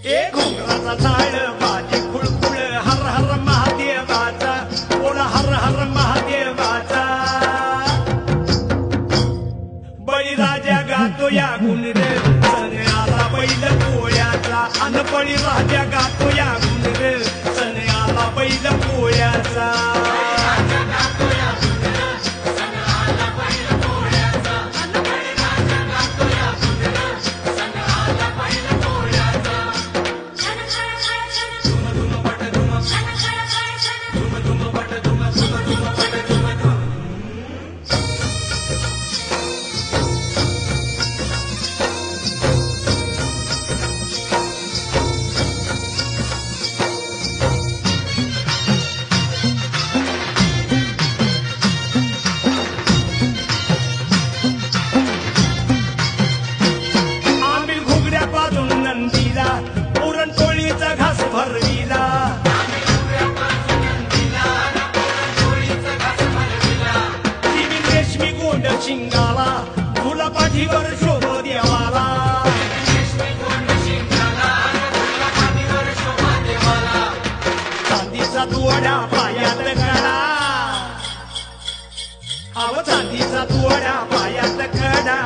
एक घोंगराचा ताळ बाजी खुळखुळ हर हर महादेवाचा बोला हर हर महादेवाचा बळीराजा गातो या गुणर सण आला बैल पोळ्याचा अन बळीराजा गातो या गुणर सण आला बैल पोळ्याचा पुरणपोळीचा घास भरविला तिने रेशमी गोंड शिंगाला फुला पाठीवर शोभ देवाला चांदीचा तुवडा पायात कडा अव चांदीचा तुवडा पायात कडा